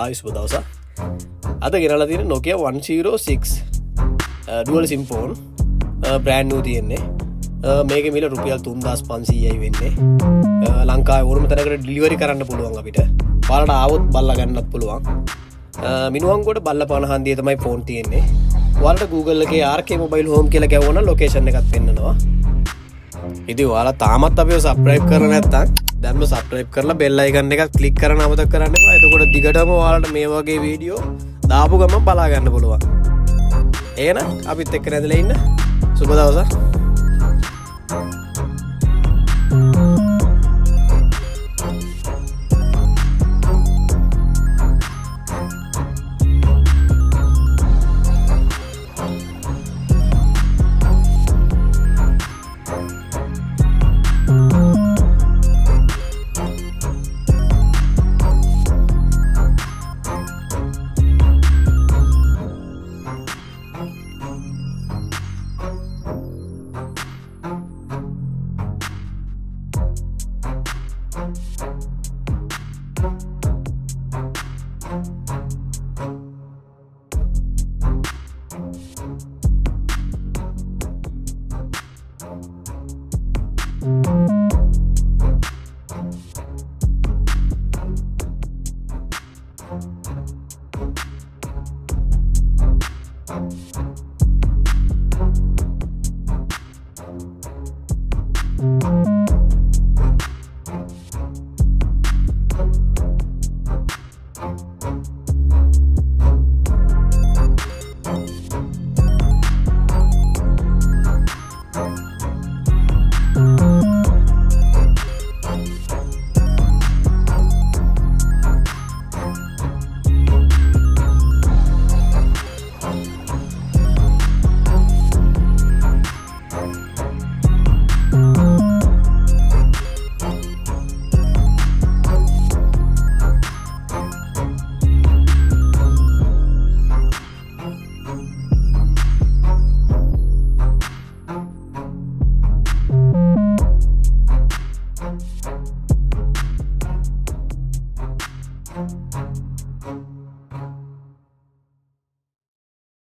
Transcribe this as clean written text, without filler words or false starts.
ආයුෂ්ම දවසක්. අද ගෙනලා තියෙන Nokia 106 dual sim phone brand new තියෙන්නේ. මේකේ මිල රුපියල් 3500යි වෙන්නේ. ලංකාවේ ඕනම තැනකට ඩෙලිවරි කරන්න පුළුවන් අපිට. ඔයාලට ආවොත් බල්ලා ගන්නත් පුළුවන්. මිනුවන්ගොඩ බල්ලපාන හන්දියේ තමයි ෆෝන් තියෙන්නේ. ඔයාලට Google එකේ RK mobile home කියලා ගැවුවොත් ලොකේෂන් එකක් පෙන්නනවා. ඉතින් ඔයාලා තාමත් අපිව subscribe කරලා නැත්නම් දැන්ම subscribe කරලා bell icon එකක් click කරන්න අමතක කරන්න එපා. එතකොට දිගටම ඔයාලට මේ වගේ වීඩියෝ දාපු ගමන් බලා ගන්න පුළුවන්. එහෙනම් අපිත් එක්ක රැඳිලා ඉන්න. සුබ දවසක්.